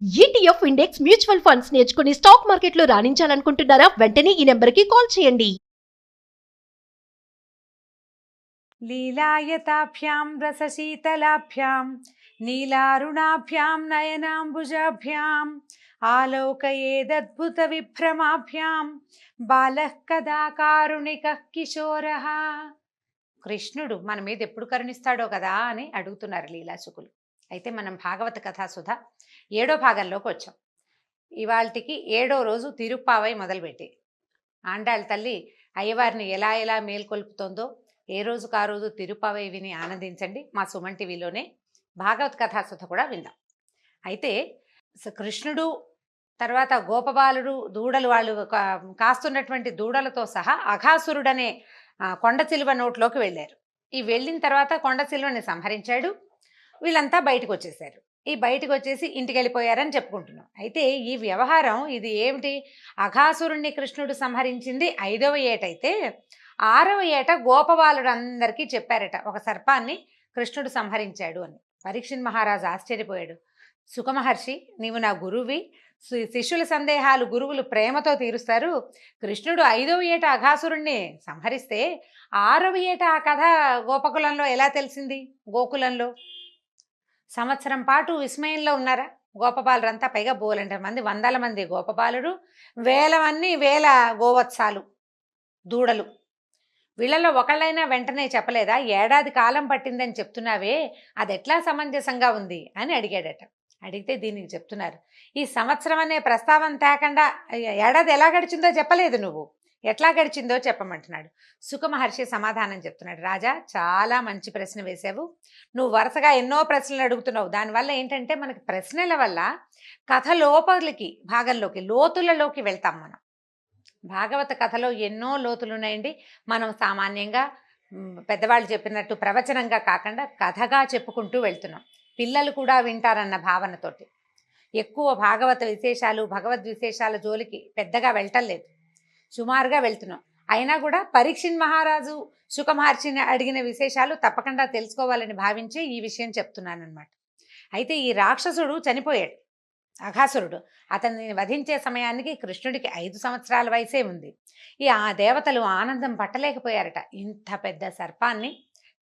ETF index mutual funds నేర్చుకుని stock మార్కెట్లో రాణించాలనుకుంటున్నారా? వెంటనే ఈ నెంబర్కి కాల్ చేయండి. లీలాయతాభ్యాం రసశీతలాభ్యాం నీలారుణాభ్యాం నయనాంబుజాభ్యాం ఆలోకయేదద్భుత విభ్రమాభ్యాం బాలః కదా కారుణికః కిశోరః. కృష్ణుడు మన మీద ఎప్పుడు కరుణిస్తాడో కదా అని అడుగుతున్నారు లీలాసుకులు. అయితే మనం భాగవత కథాసుధ 7వ భాగంలోకి వచ్చాం. ఇవాల్టికి 7వ రోజు తిరుప్పావై మొదలుపెట్టి ఆండాళ్ళ తల్లి అయ్యవారిని ఎలా ఎలా మేల్కొల్పుతోందో ఏ రోజుకు ఆ రోజు తిరుప్పావై విని ఆనందించండి. మా సుమన్ టీవీలోనే భాగవత కథాసుధ కూడా విందాం. అయితే కృష్ణుడు తర్వాత గోపబాలుడు దూడలు వాళ్ళు కాస్తున్నటువంటి దూడలతో సహా అఘాసురుడనే కొండ చిలువ నోట్లోకి వెళ్ళారు. ఈ వెళ్ళిన తర్వాత కొండ చిలువని సంహరించాడు. వీళ్ళంతా బయటకు వచ్చేసారు. ఈ బయటకు వచ్చేసి ఇంటికి వెళ్ళిపోయారని చెప్పుకుంటున్నాం. అయితే ఈ వ్యవహారం ఇది ఏమిటి? అఘాసురుణ్ణి కృష్ణుడు సంహరించింది 5వ ఏటైతే 6వ ఏట గోపబాలుడందరికీ చెప్పారట ఒక సర్పాన్ని కృష్ణుడు సంహరించాడు అని. పరీక్షిత్ మహారాజు ఆశ్చర్యపోయాడు. సుఖమహర్షి, నీవు నా గురువి, శిష్యుల సందేహాలు గురువులు ప్రేమతో తీరుస్తారు. కృష్ణుడు 5వ ఏట అఘాసురుణ్ణి సంహరిస్తే 6వ ఏట ఆ కథ గోపకులంలో ఎలా తెలిసింది? గోకులంలో సంవత్సరం పాటు విస్మయంలో ఉన్నారా గోపబాలురంతా? పైగా బోలంటే మంది, వందల మంది గోపబాలుడు, వేల గోవత్సాలు దూడలు. వీళ్ళలో ఒకళ్ళైనా వెంటనే చెప్పలేదా? ఏడాది కాలం పట్టిందని చెప్తున్నావే, అది ఎట్లా సమంజసంగా ఉంది అని అడిగాడట. అడిగితే దీనికి చెప్తున్నారు, ఈ సంవత్సరం అనే ప్రస్తావన తేకుండా ఏడాది ఎలా గడిచిందో చెప్పలేదు, నువ్వు ఎట్లా గడిచిందో చెప్పమంటున్నాడు. సుఖమహర్షి సమాధానం చెప్తున్నాడు. రాజా, చాలా మంచి ప్రశ్న వేసావు. నువ్వు వరుసగా ఎన్నో ప్రశ్నలు అడుగుతున్నావు. దానివల్ల ఏంటంటే మనకి ప్రశ్నల వల్ల కథ లోపలికి భాగంలోకి లోతులలోకి వెళ్తాం. మనం భాగవత కథలో ఎన్నో లోతులు ఉన్నాయండి. మనం సామాన్యంగా పెద్దవాళ్ళు చెప్పినట్టు ప్రవచనంగా కాకుండా కథగా చెప్పుకుంటూ వెళ్తున్నాం. పిల్లలు కూడా వింటారన్న భావనతోటి ఎక్కువ భాగవత విశేషాలు భగవద్ విశేషాల జోలికి పెద్దగా వెళ్ళటం లేదు, సుమారుగా వెళ్తున్నాం. అయినా కూడా పరీక్షిత్ మహారాజు సుఖమహర్షిని అడిగిన విశేషాలు తప్పకుండా తెలుసుకోవాలని భావించి ఈ విషయం చెప్తున్నానమాట. అయితే ఈ రాక్షసుడు చనిపోయాడు, అఘాసురుడు. అతన్ని వధించే సమయానికి కృష్ణుడికి 5 సంవత్సరాల వయసే ఉంది. ఆ దేవతలు ఆనందం పట్టలేకపోయారట. ఇంత పెద్ద సర్పాన్ని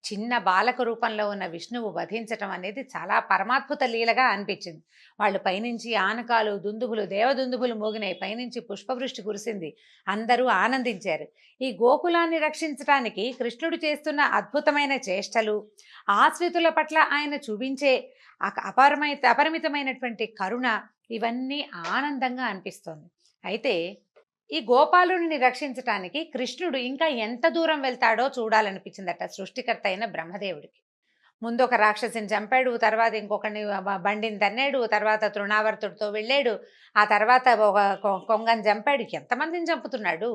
చిన్న బాలక రూపంలో ఉన్న విష్ణువు వధించటం అనేది చాలా పరమాద్భుత లీలగా అనిపించింది. వాళ్ళు పైనుంచి ఆనకాలు దుందుబులు దేవదుందుబులు మోగినాయి, పైనుంచి పుష్పవృష్టి కురిసింది, అందరూ ఆనందించారు. ఈ గోకులాన్ని రక్షించడానికి కృష్ణుడు చేస్తున్న అద్భుతమైన చేష్టలు, ఆశ్రితుల పట్ల ఆయన చూపించే అపరిమితమైనటువంటి కరుణ, ఇవన్నీ ఆనందంగా అనిపిస్తోంది. అయితే ఈ గోపాలుడిని రక్షించటానికి కృష్ణుడు ఇంకా ఎంత దూరం వెళ్తాడో చూడాలనిపించిందట సృష్టికర్త అయిన బ్రహ్మదేవుడికి. ముందు ఒక రాక్షసిని చంపాడు, తర్వాత ఇంకొకరిని బండిని తన్నాడు, తర్వాత తృణావర్తుడితో వెళ్ళాడు, ఆ తర్వాత ఒక కొంగని చంపాడు. ఎంతమందిని చంపుతున్నాడు?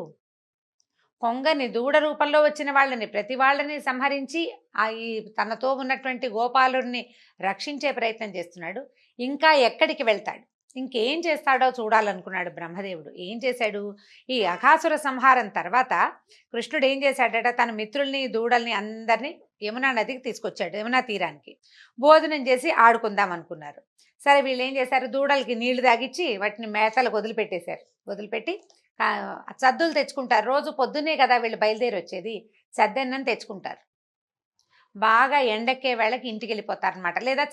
కొంగని దూడ రూపంలో వచ్చిన వాళ్ళని ప్రతి వాళ్ళని సంహరించి ఈ తనతో ఉన్నటువంటి గోపాలుడిని రక్షించే ప్రయత్నం చేస్తున్నాడు. ఇంకా ఎక్కడికి వెళ్తాడు, ఇంకేం చేస్తాడో చూడాలనుకున్నాడు బ్రహ్మదేవుడు. ఏం చేశాడు? ఈ అఘాసుర సంహారం తర్వాత కృష్ణుడు ఏం చేశాడట, తన మిత్రుల్ని దూడల్ని అందరినీ యమునా నదికి తీసుకొచ్చాడు. యమునా తీరానికి భోజనం చేసి ఆడుకుందాం అనుకున్నారు. సరే, వీళ్ళు ఏం చేశారు, దూడలకి నీళ్లు తాగిచ్చి వాటిని మేతలకు వదిలిపెట్టేశారు. వదిలిపెట్టి సద్దులు తెచ్చుకుంటారు. రోజు పొద్దున్నే కదా వీళ్ళు బయలుదేరి వచ్చేది, సద్దన్నం తెచ్చుకుంటారు. బాగా ఎండెక్కే వేళకి ఇంటికి వెళ్ళిపోతారనమాట. లేదా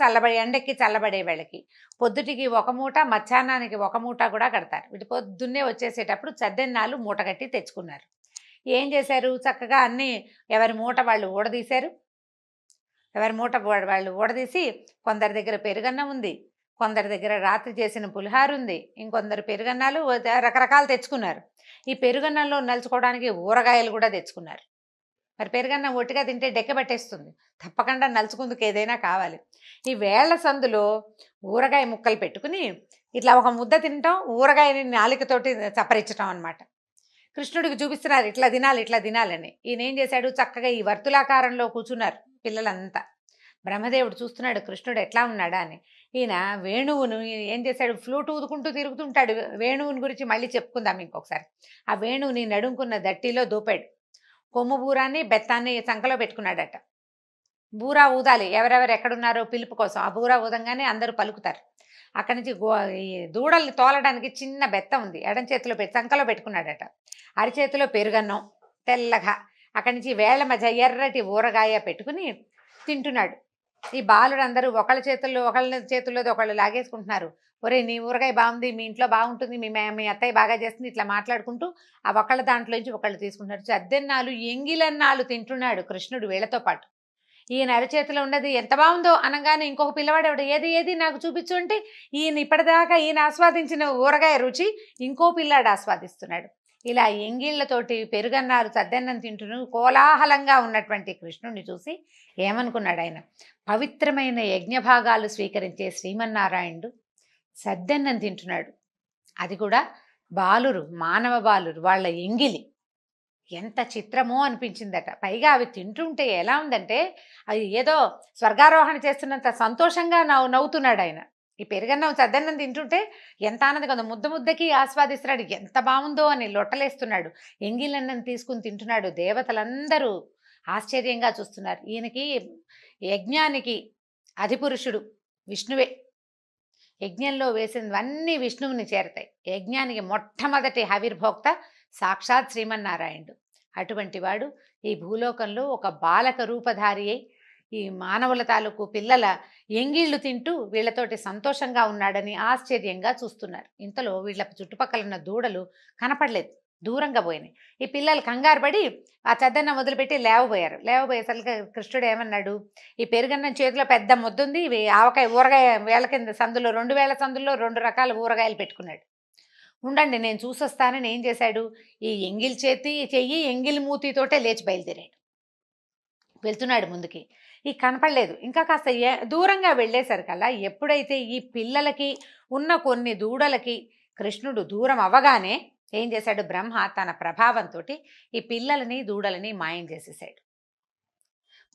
ఎండెక్కి చల్లబడే వేళకి పొద్దుటికి ఒక మూట, మధ్యాహ్నానికి ఒక మూట కూడా కడతారు. వీటి పొద్దున్నే వచ్చేసేటప్పుడు చద్దెన్నాలు మూట కట్టి తెచ్చుకున్నారు. ఏం చేశారు, చక్కగా అన్నీ ఎవరి మూట వాళ్ళు ఊడదీశారు. ఎవరి మూట వాళ్ళు ఊడదీసి కొందరి దగ్గర పెరుగన్నం ఉంది, కొందరి దగ్గర రాత్రి చేసిన పులిహారు ఉంది, ఇంకొందరు పెరుగన్నాలు రకరకాలు తెచ్చుకున్నారు. ఈ పెరుగన్నంలో నలుచుకోవడానికి ఊరగాయలు కూడా తెచ్చుకున్నారు. మరి పెరుగన్నం ఒట్టిగా తింటే డెక్కబట్టేస్తుంది, తప్పకుండా నలుచుకుందుకు ఏదైనా కావాలి. ఈ వేళ్ల సందులో ఊరగాయ ముక్కలు పెట్టుకుని ఇట్లా ఒక ముద్ద తినటం, ఊరగాయని నాలికతోటి చప్పరించటం అనమాట. కృష్ణుడికి చూపిస్తున్నారు ఇట్లా తినాలి ఇట్లా తినాలని. ఈయన ఏం చేశాడు, చక్కగా ఈ వర్తులాకారంలో కూర్చున్నారు పిల్లలంతా. బ్రహ్మదేవుడు చూస్తున్నాడు కృష్ణుడు ఎట్లా ఉన్నాడా అని. ఈయన వేణువును ఏం చేశాడు, ఫ్లూట్ ఊదుకుంటూ తిరుగుతుంటాడు. వేణువుని గురించి మళ్ళీ చెప్పుకుందాం ఇంకొకసారి. ఆ వేణువుని నడుముకున్న దట్టిలో దూపాడు. కొమ్ము బూరాన్ని బెత్తాన్ని సంకలో పెట్టుకున్నాడట. బూరా ఊదాలి, ఎవరెవరు ఎక్కడున్నారో పిలుపు కోసం. ఆ బూరా ఊదంగానే అందరూ పలుకుతారు. అక్కడి నుంచి ఈ దూడల్ని తోలడానికి చిన్న బెత్త ఉంది, ఎడం చేతిలో సంకలో పెట్టుకున్నాడట. అరిచేతిలో పెరుగన్నం తెల్లగా, అక్కడి నుంచి వేళ్ల మధ్య ఎర్రటి ఊరగాయ పెట్టుకుని తింటున్నాడు. ఈ బాలుడందరూ ఒకళ్ళ చేతుల్లోది ఒకళ్ళు లాగేసుకుంటున్నారు. ఒరే నీ ఊరగాయ బాగుంది, మీ ఇంట్లో బాగుంటుంది, మీ అత్తయ్య బాగా చేస్తుంది, ఇట్లా మాట్లాడుకుంటూ ఆ ఒకళ్ళ దాంట్లోంచి ఒకళ్ళు తీసుకుంటున్నారు. చద్దెన్నాలు ఎంగిలన్నాలు తింటున్నాడు కృష్ణుడు వీళ్ళతో పాటు. ఈయన అరచేతిలో ఉన్నది ఎంత బాగుందో అనగానే ఇంకొక పిల్లవాడు ఎవడు ఏది ఏది నాకు చూపించు అంటే ఈయన ఇప్పటిదాకా ఈయన ఆస్వాదించిన ఊరగాయ రుచి ఇంకో పిల్లాడు ఆస్వాదిస్తున్నాడు. ఇలా ఎంగిళ్లతోటి పెరుగన్నారు సద్దన్నం తింటును కోలాహలంగా ఉన్నటువంటి కృష్ణుడిని చూసి ఏమనుకున్నాడు ఆయన, పవిత్రమైన యజ్ఞభాగాలు స్వీకరించే శ్రీమన్నారాయణుడు సద్దన్నం తింటున్నాడు, అది కూడా బాలురు, మానవ బాలురు, వాళ్ళ ఎంగిలి. ఎంత చిత్రమో అనిపించిందట. పైగా అవి తింటుంటే ఎలా ఉందంటే అది ఏదో స్వర్గారోహణ చేస్తున్నంత సంతోషంగా నవ్వుతున్నాడు ఆయన. ఈ పెరుగన్నం సద్దన్నం తింటుంటే ఎంత ఆనందంగా ఉందో, ముద్ద ముద్దకి ఆస్వాదిస్తున్నాడు, ఎంత బాగుందో అని లొట్టలేస్తున్నాడు. ఎంగిలన్నం తీసుకుని తింటున్నాడు. దేవతలందరూ ఆశ్చర్యంగా చూస్తున్నారు. ఈయనకి యజ్ఞానికి అధిపురుషుడు విష్ణువే. యజ్ఞంలో వేసినవన్నీ విష్ణువుని చేరతాయి. యజ్ఞానికి మొట్టమొదటి ఆవిర్భోక్త సాక్షాత్ శ్రీమన్నారాయణుడు. అటువంటి వాడు ఈ భూలోకంలో ఒక బాలక రూపధారి అయి ఈ మానవుల తాలూకు పిల్లల ఎంగిళ్ళు తింటూ వీళ్ళతోటి సంతోషంగా ఉన్నాడని ఆశ్చర్యంగా చూస్తున్నారు. ఇంతలో వీళ్ళ చుట్టుపక్కల ఉన్న దూడలు కనపడలేదు, దూరంగా పోయినాయి. ఈ పిల్లలు కంగారు పడి ఆ చద్దన్నం వదిలిపెట్టి లేవబోయేసరికి కృష్ణుడు ఏమన్నాడు, ఈ పెరుగన్నం చేతిలో పెద్ద ముద్దుంది, ఇవి ఆవకాయ ఊరగాయ వేళ కింద సందులో 2 వేల సందుల్లో 2 రకాల ఊరగాయలు పెట్టుకున్నాడు. ఉండండి నేను చూసొస్తానని ఏం చేశాడు, ఈ ఎంగిల్ చెయ్యి ఎంగిల్ మూతితోటే లేచి బయలుదేరాడు. వెళ్తున్నాడు ముందుకి. ఈ కనపడలేదు. ఇంకా కాస్త దూరంగా వెళ్ళేసరికల్లా ఎప్పుడైతే ఈ పిల్లలకి ఉన్న కొన్ని దూడలకి కృష్ణుడు దూరం అవ్వగానే ఏం చేశాడు, బ్రహ్మ తన ప్రభావంతో ఈ పిల్లలని దూడలని మాయం చేసేసాడు.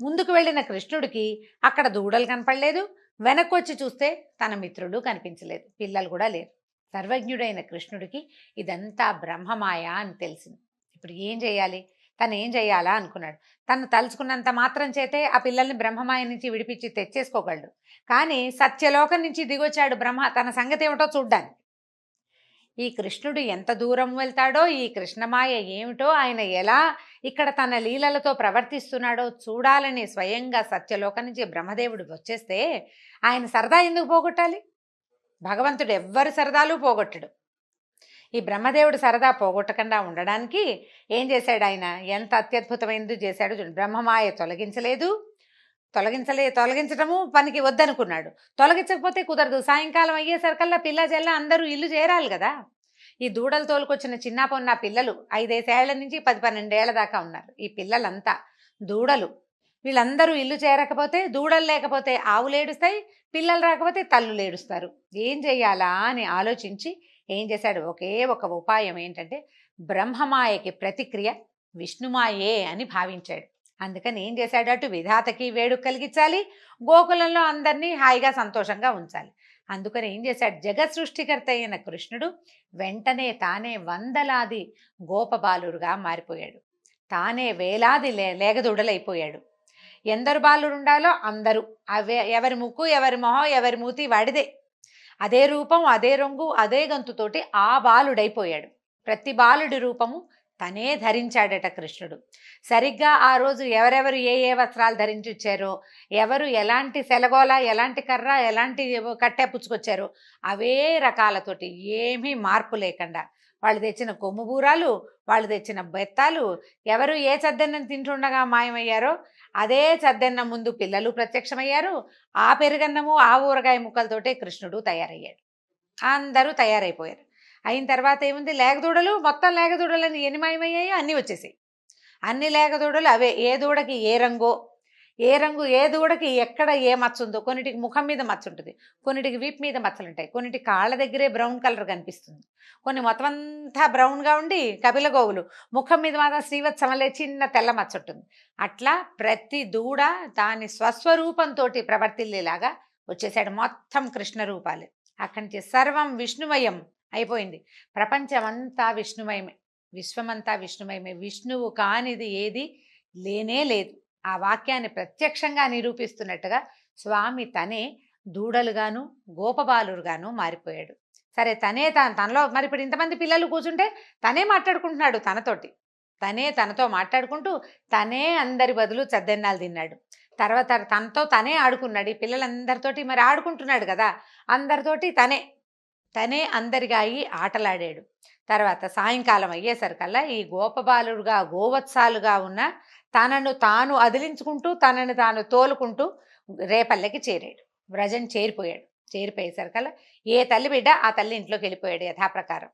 ముందుకు వెళ్ళిన కృష్ణుడికి అక్కడ దూడలు కనపడలేదు, వెనక్కొచ్చి చూస్తే తన మిత్రుడు కనిపించలేదు, పిల్లలు కూడా లేరు. సర్వజ్ఞుడైన కృష్ణుడికి ఇదంతా బ్రహ్మమాయ అని తెలిసింది. ఇప్పుడు ఏం చేయాలి, తను ఏం చేయాలా అనుకున్నాడు. తను తలుచుకున్నంత మాత్రం చేతే ఆ పిల్లల్ని బ్రహ్మమాయ నుంచి విడిపించి తెచ్చేసుకోగలడు. కానీ సత్యలోకం నుంచి దిగొచ్చాడు బ్రహ్మ తన సంగతి ఏమిటో చూడ్డానికి. ఈ కృష్ణుడు ఎంత దూరం వెళ్తాడో, ఈ కృష్ణమాయ ఏమిటో, ఆయన ఎలా ఇక్కడ తన లీలలతో ప్రవర్తిస్తున్నాడో చూడాలని స్వయంగా సత్యలోకం నుంచి బ్రహ్మదేవుడు వచ్చేస్తే ఆయన సరదా ఎందుకు పోగొట్టాలి? భగవంతుడు ఎవ్వరి సరదాలు పోగొట్టడు. ఈ బ్రహ్మదేవుడు సరదా పోగొట్టకుండా ఉండడానికి ఏం చేశాడు ఆయన, ఎంత అత్యద్భుతమైనది చేశాడు చూడండి. బ్రహ్మమాయ తొలగించటము పనికి వద్దనుకున్నాడు. తొలగించకపోతే కుదరదు. సాయంకాలం అయ్యేసరికల్లా పిల్ల జల్ల అందరూ ఇల్లు చేరాలి కదా. ఈ దూడలు తోలుకొచ్చిన చిన్న పొన్న పిల్లలు 5-5 ఏళ్ల నుంచి 10-12 ఏళ్ల దాకా ఉన్నారు. ఈ పిల్లలంతా దూడలు, వీళ్ళందరూ ఇల్లు చేరకపోతే, దూడలు లేకపోతే ఆవులు ఏడుస్తాయి, పిల్లలు రాకపోతే తల్లులు ఏడుస్తారు. ఏం చెయ్యాలా అని ఆలోచించి ఏం చేశాడు, ఒకే ఒక ఉపాయం ఏంటంటే బ్రహ్మమాయకి ప్రతిక్రియ విష్ణుమాయే అని భావించాడు. అందుకని ఏం చేశాడు, అటు విధాతకి వేడుక కలిగించాలి, గోకులంలో అందరినీ హాయిగా సంతోషంగా ఉంచాలి. అందుకని ఏం చేశాడు, జగత్ సృష్టికర్త అయిన కృష్ణుడు వెంటనే తానే వందలాది గోపబాలురుగా మారిపోయాడు. తానే వేలాది లేగదూడలైపోయాడు. ఎందరు బాలురు ఉండాలో అందరూ, ఎవరి ముక్కు ఎవరి మొహం ఎవరి మూతి వాడిదే, అదే రూపం అదే రంగు అదే గంతుతోటి ఆ బాలుడైపోయాడు. ప్రతి బాలుడి రూపము తనే ధరించాడట కృష్ణుడు. సరిగ్గా ఆ రోజు ఎవరెవరు ఏ ఏ వస్త్రాలు ధరించి వచ్చారో, ఎవరు ఎలాంటి సెలగోల ఎలాంటి కర్ర ఎలాంటి కట్టె పుచ్చుకొచ్చారో అవే రకాలతోటి ఏమీ మార్పు లేకుండా వాళ్ళు తెచ్చిన కొమ్ము బూరాలు, వాళ్ళు తెచ్చిన బెత్తాలు, ఎవరు ఏ చద్దన్నం తింటుండగా మాయమయ్యారో అదే చద్దన్నం ముందు పిల్లలు ప్రత్యక్షమయ్యారు. ఆ పెరుగన్నము ఆ ఊరగాయ ముక్కలతోటే కృష్ణుడు తయారయ్యాడు. అందరూ తయారైపోయారు. అయిన తర్వాత ఏముంది, లేగదూడలు, మొత్తం లేగదూడలని ఎన్ని మాయమయ్యాయో అన్నీ వచ్చేసాయి. అన్ని లేగదూడలు అవే. ఏ దూడకి ఏ రంగు, ఏ దూడకి ఎక్కడ ఏ మచ్చ ఉందో, కొన్నిటికి ముఖం మీద మచ్చ ఉంటుంది, కొన్నిటికి వీపు మీద మచ్చలు ఉంటాయి, కొన్నిటికి కాళ్ళ దగ్గరే బ్రౌన్ కలర్ కనిపిస్తుంది, కొన్ని మొత్తం అంతా బ్రౌన్గా ఉండి కపిల గోవులు, ముఖం మీద మాత్రం శ్రీవత్సమలే చిన్న తెల్ల మచ్చ ఉంటుంది. అట్లా ప్రతి దూడ దాని స్వస్వరూపంతో ప్రవర్తిల్లేలాగా వచ్చేసాడు. మొత్తం కృష్ణ రూపాలే. అక్కడి నుంచి సర్వం విష్ణుమయం అయిపోయింది. ప్రపంచమంతా విష్ణుమయమే, విశ్వమంతా విష్ణుమయమే. విష్ణువు కానిది ఏది లేనే లేదు. ఆ వాక్యాన్ని ప్రత్యక్షంగా నిరూపిస్తున్నట్టుగా స్వామి తనే దూడలుగాను గోపబాలురుగాను మారిపోయాడు. సరే తనలో మరి ఇప్పుడు ఇంతమంది పిల్లలు కూర్చుంటే తనే మాట్లాడుకుంటున్నాడు తనతో మాట్లాడుకుంటూ తనే అందరి బదులు చద్దన్నాలు తిన్నాడు. తర్వాత తనతో తనే ఆడుకున్నాడు. ఈ పిల్లలందరితోటి మరి ఆడుకుంటున్నాడు కదా, అందరితోటి తనే అందరిగా అయి ఆటలాడాడు. తర్వాత సాయంకాలం అయ్యేసరికల్లా ఈ గోపబాలుడుగా గోవత్సాలుగా ఉన్న తనను తాను అదిలించుకుంటూ తనను తాను తోలుకుంటూ రేపల్లెకి చేరాడు. వ్రజం చేరిపోయేసరికల్లా ఏ తల్లి బిడ్డ ఆ తల్లి ఇంట్లోకి వెళ్ళిపోయాడు యథాప్రకారం.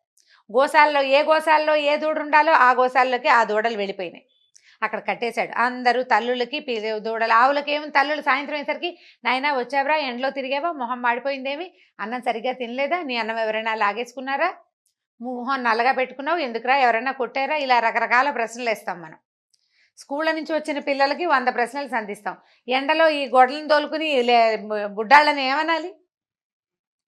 ఏ గోశాలలో ఏ దూడ ఉండాలో ఆ గోశాలలోకి ఆ దూడలు వెళ్ళిపోయినాయి. అక్కడ కట్టేశాడు. అందరూ తల్లులకి దూడలు ఆవులకి ఏమి తల్లులు సాయంత్రం అయ్యేసరికి, నాయనా వచ్చావరా, ఎండలో తిరిగావా, మొహం మాడిపోయిందేమి, అన్నం సరిగ్గా తినలేదా, నీ అన్నం ఎవరైనా లాగేసుకున్నారా, మొహం నల్లగా పెట్టుకున్నావు ఎందుకురా, ఎవరైనా కొట్టారా, ఇలా రకరకాల ప్రశ్నలు వేస్తాం మనం. స్కూళ్ళ నుంచి వచ్చిన పిల్లలకి 100 ప్రశ్నలు సంధిస్తాం. ఎండలో ఈ గొడ్లను తోలుకుని బుడ్డాళ్ళని ఏమనాలి,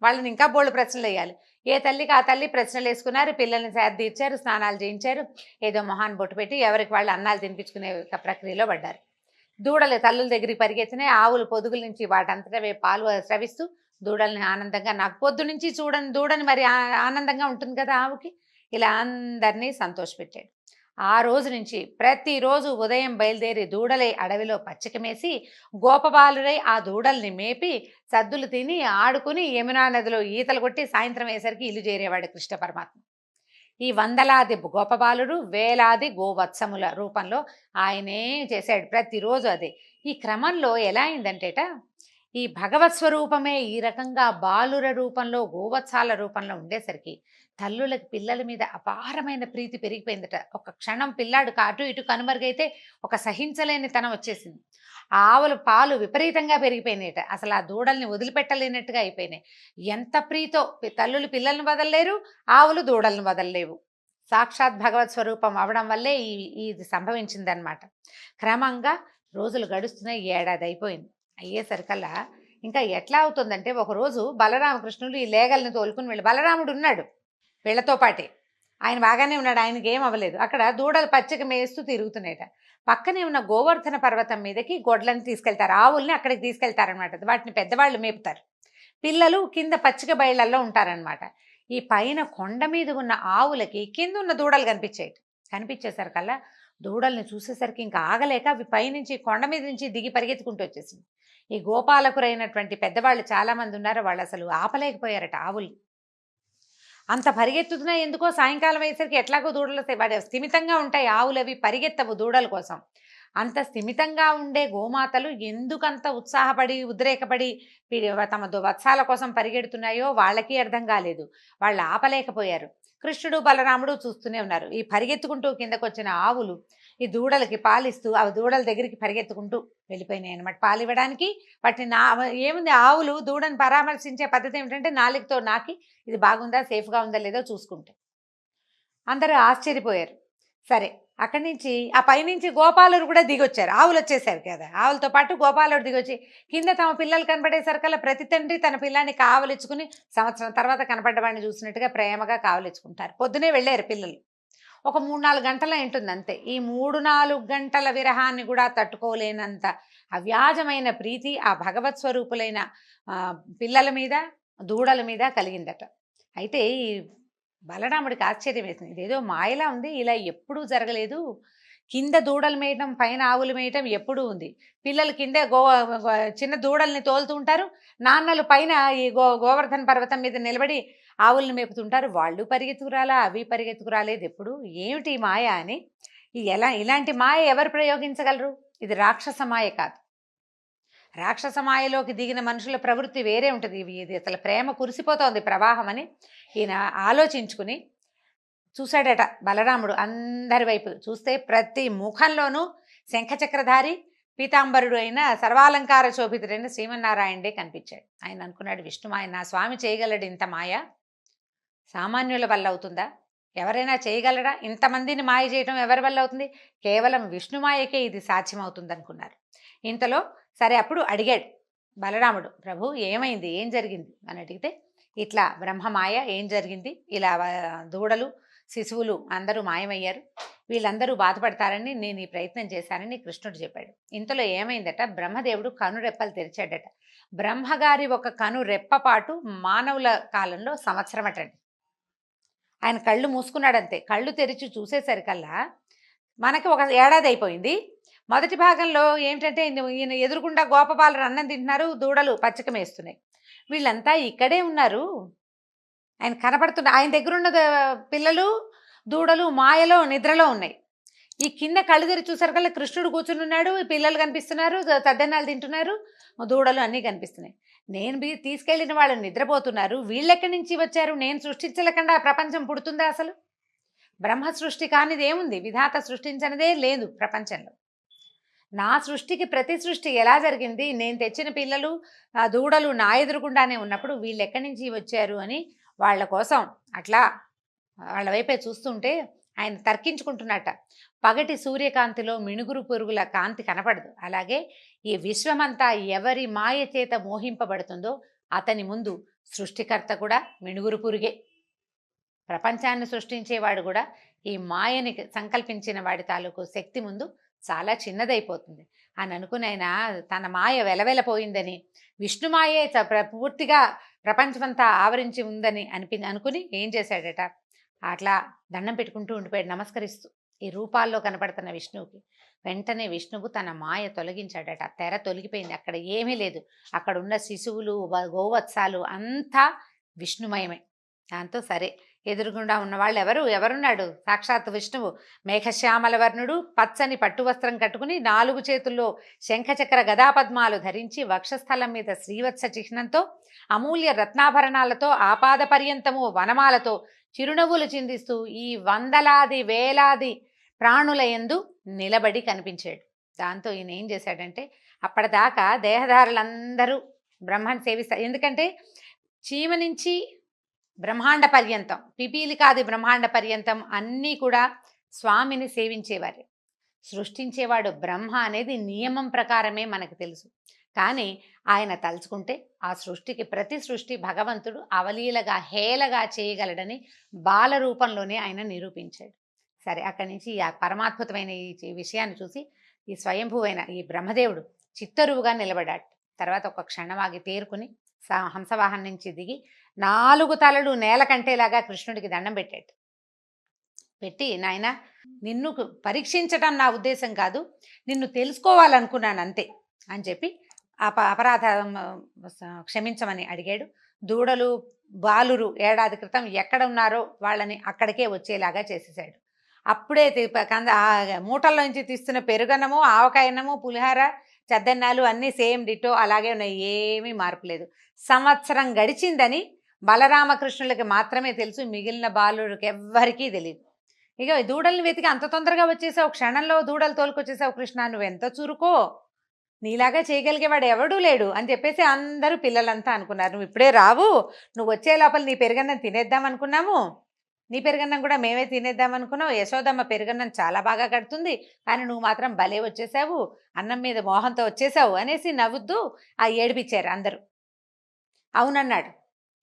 వాళ్ళని ఇంకా బోల్డ్ ప్రశ్నలు వేయాలి. ఏ తల్లికి ఆ తల్లి ప్రశ్నలు వేసుకున్నారు, పిల్లల్ని తీర్చారు, స్నానాలు చేయించారు, ఏదో మొహాన్ని బొట్టు పెట్టి ఎవరికి వాళ్ళు అన్నాలు తినిపించుకునే ప్రక్రియలో పడ్డారు. దూడలు తల్లుల దగ్గరికి పరిగెత్తినాయి. ఆవులు పొదుగుల నుంచి వాటంతటా పాలు స్రవిస్తూ దూడల్ని ఆనందంగా, నాకు పొద్దు నుంచి చూడని దూడని మరి ఆనందంగా ఉంటుంది కదా ఆవుకి, ఇలా అందరినీ సంతోషపెట్టాడు. ఆ రోజు నుంచి ప్రతిరోజు ఉదయం బయలుదేరి దూడలై అడవిలో పచ్చికమేసి గోపబాలుడై ఆ దూడల్ని మేపి సద్దులు తిని ఆడుకుని యమునా నదిలో ఈతలు కొట్టి సాయంత్రం అయ్యేసరికి ఇల్లు చేరేవాడు కృష్ణ పరమాత్మ. ఈ వందలాది గోపబాలుడు వేలాది గోవత్సముల రూపంలో ఆయనే చేశాడు ప్రతిరోజు. అదే ఈ క్రమంలో ఎలా అయిందంటేట, ఈ భగవత్ స్వరూపమే ఈ రకంగా బాలుర రూపంలో గోవత్సాల రూపంలో ఉండేసరికి తల్లులకి పిల్లల మీద అపారమైన ప్రీతి పెరిగిపోయిందట. ఒక క్షణం పిల్లాడు అటు ఇటు కనుమరుగైతే ఒక సహించలేని తనం వచ్చేసింది. ఆవుల పాలు విపరీతంగా పెరిగిపోయినాయట. అసలు ఆ దూడల్ని వదిలిపెట్టలేనట్టుగా అయిపోయినాయి. ఎంత ప్రీతో తల్లులు పిల్లల్ని వదలలేరు, ఆవులు దూడల్ని వదలలేవు. సాక్షాత్ భగవత్ స్వరూపం అవడం వల్లే ఇది సంభవించిందనమాట. క్రమంగా రోజులు గడుస్తున్నాయి. 1 ఏడాది అయిపోయింది. అయ్యేసరికల్లా ఇంకా ఎట్లా అవుతుందంటే, ఒకరోజు బలరామకృష్ణులు ఈ లేగల్ని తోలుకుని వెళ్ళి, బలరాముడు ఉన్నాడు వీళ్లతో పాటే, ఆయన బాగానే ఉన్నాడు, ఆయనకి ఏం అవ్వలేదు. అక్కడ దూడలు పచ్చిక మేస్తూ తిరుగుతున్నాయట. పక్కనే ఉన్న గోవర్ధన పర్వతం మీదకి గొడ్లను తీసుకెళ్తారు, ఆవుల్ని అక్కడికి తీసుకెళ్తారనమాట. వాటిని పెద్దవాళ్ళు మేపుతారు, పిల్లలు కింద పచ్చిక బయళ్ళల్లో ఉంటారనమాట. ఈ పైన కొండ మీద ఉన్న ఆవులకి కింద ఉన్న దూడలు కనిపించేసరికల్లా దూడల్ని చూసేసరికి ఇంకా ఆగలేక అవి పైనుంచి కొండ మీద నుంచి దిగి పరిగెత్తుకుంటూ వచ్చేసింది. ఈ గోపాలకురైనటువంటి పెద్దవాళ్ళు చాలామంది ఉన్నారు, వాళ్ళు అసలు ఆపలేకపోయారట ఆవుల్ని. అంత పరిగెత్తుతున్నా ఎందుకో సాయంకాలం అయ్యేసరికి ఎట్లాగో దూడలు స్థిమితంగా ఉంటాయి, ఆవులు అవి పరిగెత్తవు దూడల కోసం. అంత స్థిమితంగా ఉండే గోమాతలు ఎందుకంత ఉత్సాహపడి ఉద్రేకపడి తమ వత్సాల కోసం పరిగెడుతున్నాయో వాళ్ళకి అర్థం కాలేదు. వాళ్ళు ఆపలేకపోయారు. కృష్ణుడు బలరాముడు చూస్తూనే ఉన్నారు. ఈ పరిగెత్తుకుంటూ కిందకు వచ్చిన ఆవులు ఈ దూడలకి పాలిస్తూ ఆ దూడల దగ్గరికి పరిగెత్తుకుంటూ వెళ్ళిపోయినాయి అనమాట పాలు ఇవ్వడానికి. వాటిని ఏముంది, ఆవులు దూడని పరామర్శించే పద్ధతి ఏమిటంటే నాలుగుతో నాకి ఇది బాగుందా, సేఫ్గా ఉందా లేదో చూసుకుంటే. అందరూ ఆశ్చర్యపోయారు. సరే, అక్కడి నుంచి ఆ పైనుంచి గోపాలుడు కూడా దిగొచ్చారు. ఆవులు వచ్చేసారు కదా, ఆవులతో పాటు గోపాలుడు దిగొచ్చి కింద తమ పిల్లలు కనపడేసరికల్లా ప్రతి తండ్రి తన పిల్లాన్ని కావలిచ్చుకుని సంవత్సరం తర్వాత కనపడ్డవాడిని చూసినట్టుగా ప్రేమగా కావలిచ్చుకుంటారు. పొద్దునే వెళ్ళారు పిల్లలు. ఒక 3-4 గంటల ఉంటుంది అంతే. ఈ 3-4 గంటల విరహాన్ని కూడా తట్టుకోలేనంత అవ్యాజమైన ప్రీతి ఆ భగవత్ స్వరూపులైన పిల్లల మీద దూడల మీద కలిగిందట. అయితే ఈ బలరాముడికి ఆశ్చర్యం వేసింది. ఇదేదో మాయలా ఉంది, ఇలా ఎప్పుడూ జరగలేదు. కింద దూడలు మేయటం పైన ఆవులు మేయటం ఎప్పుడూ ఉంది. పిల్లలు కింద చిన్న దూడల్ని తోలుతూ ఉంటారు, నాన్నలు పైన ఈ గోవర్ధన పర్వతం మీద నిలబడి ఆవుల్ని మేపుతుంటారు. వాళ్ళు పరిగెత్తుకురాలా, అవి పరిగెత్తుకురాలేదు ఎప్పుడు, ఏమిటి మాయ అని. ఇలాంటి మాయ ఎవరు ప్రయోగించగలరు? ఇది రాక్షస మాయ కాదు. రాక్షస మాయలోకి దిగిన మనుషుల ప్రవృత్తి వేరే ఉంటుంది. ఇది అసలు ప్రేమ కురిసిపోతోంది ప్రవాహం అని ఈయన ఆలోచించుకుని చూశాడట. బలరాముడు అందరి వైపు చూస్తే ప్రతి ముఖంలోనూ శంఖచక్రధారి పీతాంబరుడు అయిన సర్వాలంకార శోభితుడైన శ్రీమన్నారాయణుడే కనిపించాడు. ఆయన అనుకున్నాడు, విష్ణుమాయ నా స్వామి చేయగలడు ఇంత మాయ, సామాన్యుల వల్ల అవుతుందా? ఎవరైనా చేయగలరా? ఇంతమందిని మాయ చేయటం ఎవరి వల్ల అవుతుంది? కేవలం విష్ణుమాయకే ఇది సాధ్యమవుతుంది అనుకున్నారు. ఇంతలో సరే, అప్పుడు అడిగాడు బలరాముడు, ప్రభు ఏమైంది, ఏం జరిగింది అని అడిగితే, ఇట్లా బ్రహ్మమాయ ఏం జరిగింది, ఇలా దూడలు శిశువులు అందరూ మాయమయ్యారు, వీళ్ళందరూ బాధపడతారని నేను ఈ ప్రయత్నం చేశానని కృష్ణుడు చెప్పాడు. ఇంతలో ఏమైందట, బ్రహ్మదేవుడు కనురెప్పలు తెరిచాడట. బ్రహ్మగారి ఒక కను రెప్పపాటు మానవుల కాలంలో సంవత్సరం అటండి. ఆయన కళ్ళు మూసుకున్నాడంతే. కళ్ళు తెరిచి చూసేసరికల్లా మనకి ఒక ఏడాది అయిపోయింది. మొదటి భాగంలో ఏమిటంటే ఈయన ఎదురుగుండా గోపబాలురు అన్నం తింటున్నారు, దూడలు పచ్చిక మేస్తున్నాయి. వీళ్ళంతా ఇక్కడే ఉన్నారు, ఆయన కనపడుతున్న ఆయన దగ్గరున్న పిల్లలు దూడలు మాయలో నిద్రలో ఉన్నాయి. ఈ కింద కళ్ళు తెరిచి చూసరికల్లా కృష్ణుడు కూర్చుని ఉన్నాడు, పిల్లలు కనిపిస్తున్నారు, తద్దన్నాలు తింటున్నారు, దూడలు అన్నీ కనిపిస్తున్నాయి. నేను తీసుకెళ్ళిన వాళ్ళు నిద్రపోతున్నారు, వీళ్ళెక్కడి నుంచి వచ్చారు? నేను సృష్టించలేకుండా ప్రపంచం పుడుతుందా? అసలు బ్రహ్మ సృష్టి కానిది ఏముంది? విధాత సృష్టించనిదే లేదు ప్రపంచంలో. నా సృష్టికి ప్రతి సృష్టి ఎలా జరిగింది? నేను తెచ్చిన పిల్లలు ఆ దూడలు నా ఎదురుగుండానే ఉన్నప్పుడు వీళ్ళు ఎక్కడి నుంచి వచ్చారు అని వాళ్ళ కోసం అట్లా వాళ్ళ వైపే చూస్తుంటే ఆయన తర్కించుకుంటున్నట్ట. పగటి సూర్యకాంతిలో మిణుగురు పురుగుల కాంతి కనపడదు. అలాగే ఈ విశ్వమంతా ఎవరి మాయ చేత మోహింపబడుతుందో అతని ముందు సృష్టికర్త కూడా మిణుగురు పురుగే. ప్రపంచాన్ని సృష్టించేవాడు కూడా ఈ మాయని సంకల్పించిన వాడి తాలూకు శక్తి ముందు చాలా చిన్నదైపోతుంది అని అనుకుని ఆయన తన మాయ వెలవెలపోయిందని, విష్ణుమాయే పూర్తిగా ప్రపంచమంతా ఆవరించి ఉందని అనుకుని ఏం చేశాడట, అట్లా దండం పెట్టుకుంటూ ఉండిపోయాడు నమస్కరిస్తూ ఈ రూపాల్లో కనపడుతున్న విష్ణువుకి. వెంటనే విష్ణువు తన మాయ తొలగించాడట. తెర తొలగిపోయింది, అక్కడ ఏమీ లేదు. అక్కడ ఉన్న శిశువులు గోవత్సాలు అంతా విష్ణుమయమే. దాంతో సరే ఎదురుగుండా ఉన్నవాళ్ళు ఎవరున్నాడు? సాక్షాత్ విష్ణువు. మేఘశ్యామల వర్ణుడు, పచ్చని పట్టు వస్త్రం కట్టుకుని 4 చేతుల్లో శంఖచక్ర గదాపద్మాలు ధరించి, వక్షస్థలం మీద శ్రీవత్స చిహ్నంతో, అమూల్య రత్నాభరణాలతో, ఆపాద పర్యంతము వనమాలతో చిరునవ్వులు చిందిస్తూ ఈ వందలాది వేలాది ప్రాణుల యందు నిలబడి కనిపించాడు. దాంతో ఈయన ఏం చేశాడంటే, అప్పటిదాకా దేహదారులందరూ బ్రహ్మని సేవిస్తారు. ఎందుకంటే చీమ నుంచి బ్రహ్మాండ పర్యంతం, పిపీలికాది బ్రహ్మాండ పర్యంతం అన్నీ కూడా స్వామిని సేవించేవారు. సృష్టించేవాడు బ్రహ్మ అనేది నియమం ప్రకారమే మనకు తెలుసు. కానీ ఆయన తలుచుకుంటే ఆ సృష్టికి ప్రతి సృష్టి భగవంతుడు అవలీలగా హేళగా చేయగలడని బాల రూపంలోనే ఆయన నిరూపించాడు. సరే అక్కడి నుంచి ఆ పరమాద్భుతమైన ఈ విషయాన్ని చూసి ఈ స్వయంభువైన ఈ బ్రహ్మదేవుడు చిత్తరువుగా నిలబడ్డాడు. తర్వాత ఒక క్షణమాగి తేరుకుని హంసవాహనం నుంచి దిగి 4 తలలు నేల కంటేలాగా కృష్ణుడికి దండం పెట్టాడు. పెట్టి, నాయన నిన్ను పరీక్షించటం నా ఉద్దేశం కాదు, నిన్ను తెలుసుకోవాలనుకున్నాను అంతే అని చెప్పి అపరాధం క్షమించమని అడిగాడు. దూడలు బాలురు ఏడాది క్రితం ఎక్కడ ఉన్నారో వాళ్ళని అక్కడికే వచ్చేలాగా చేసేసాడు. అప్పుడే మూటల్లోంచి తీస్తున్న పెరుగన్నము, ఆవకాయన్నము, పులిహార, చద్దన్నాలు అన్నీ సేమ్ డిటో అలాగే ఉన్నాయి, ఏమీ మార్పు లేదు. సంవత్సరం గడిచిందని బలరామకృష్ణులకి మాత్రమే తెలుసు, మిగిలిన బాలుడికి ఎవ్వరికీ తెలియదు. ఇక దూడల్ని వెతికి అంత తొందరగా వచ్చేసావు, క్షణంలో దూడలు తోలుకొచ్చేసావు కృష్ణ, నువ్వెంత చురుకో, నీలాగా చేయగలిగేవాడు ఎవడూ లేడు అని చెప్పేసి అందరూ పిల్లలంతా అనుకున్నారు. నువ్వు ఇప్పుడే రావు, నువ్వు వచ్చే లోపల నీ పెరుగన్నం తినేద్దాం అనుకున్నాము, నీ పెరుగన్నం కూడా మేమే తినేద్దాం అనుకున్నావు, యశోదమ్మ పెరుగన్నం చాలా బాగా కడుతుంది, కానీ నువ్వు మాత్రం భలే వచ్చేసావు, అన్నం మీద మోహంతో వచ్చేసావు అనేసి నవ్వుద్దు ఏడిపించారు అందరూ. అవునన్నాడు.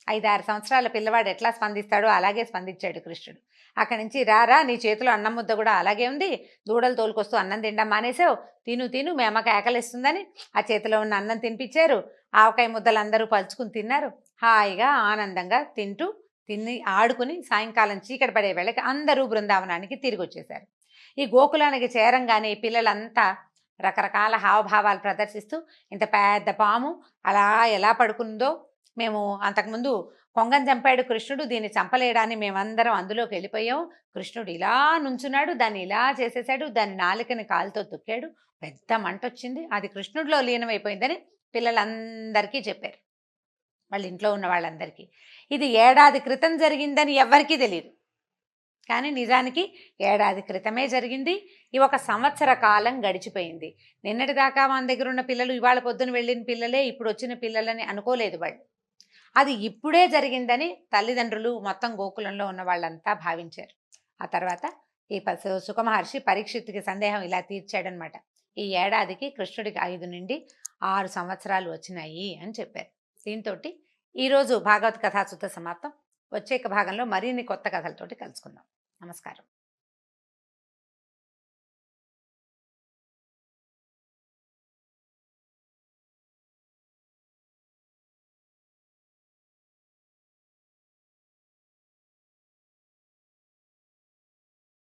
5-6 సంవత్సరాల పిల్లవాడు ఎట్లా స్పందిస్తాడో అలాగే స్పందించాడు కృష్ణుడు. అక్కడి నుంచి రారా, నీ చేతిలో అన్నం ముద్ద కూడా అలాగే ఉంది, దూడలు తోలుకొస్తూ అన్నం తినడం మానేసావు, తిను మీ అమ్మకి ఆకలిస్తుందని ఆ చేతిలో ఉన్న అన్నం తినిపించారు. ఆవకాయ ముద్దలు అందరూ పలుచుకుని తిన్నారు. హాయిగా ఆనందంగా తిని ఆడుకుని సాయంకాలం చీకటి పడే వేళకి అందరూ బృందావనానికి తిరిగి వచ్చేశారు. ఈ గోకులానికి చేరంగానే పిల్లలంతా రకరకాల హావభావాలు ప్రదర్శిస్తూ, ఇంత పెద్ద పాము అలా ఎలా పడుకుందో, మేము అంతకుముందు కొంగని చంపాడు కృష్ణుడు, దీన్ని చంపలేడాన్ని మేమందరం అందులోకి వెళ్ళిపోయాం, కృష్ణుడు ఇలా నుంచున్నాడు, దాన్ని ఇలా చేసేసాడు, దాని నాలుకని కాలుతో తొక్కాడు, పెద్ద మంట వచ్చింది, అది కృష్ణుడిలో లీనమైపోయిందని పిల్లలందరికీ చెప్పారు, వాళ్ళ ఇంట్లో ఉన్న వాళ్ళందరికీ. ఇది ఏడాది క్రితం జరిగిందని ఎవ్వరికీ తెలియదు, కానీ నిజానికి ఏడాది క్రితమే జరిగింది. ఈ 1 సంవత్సర కాలం గడిచిపోయింది. నిన్నటిదాకా మన దగ్గర ఉన్న పిల్లలు ఇవాళ పొద్దున వెళ్ళిన పిల్లలే ఇప్పుడు వచ్చిన పిల్లలని అనుకోలేదు వాళ్ళు. అది ఇప్పుడే జరిగిందని తల్లిదండ్రులు మొత్తం గోకులంలో ఉన్న వాళ్ళంతా భావించారు. ఆ తర్వాత ఈ సుఖమహర్షి పరీక్షిత్తుకి సందేహం ఇలా తీర్చాడనమాట. ఈ ఏడాదికి కృష్ణుడికి 5 నుండి 6 సంవత్సరాలు వచ్చినాయి అని చెప్పారు. దీంతో ఈరోజు భాగవత కథాసుత సమాప్తం. వచ్చే భాగంలో మరిన్ని కొత్త కథలతోటి కలుసుకుందాం. నమస్కారం.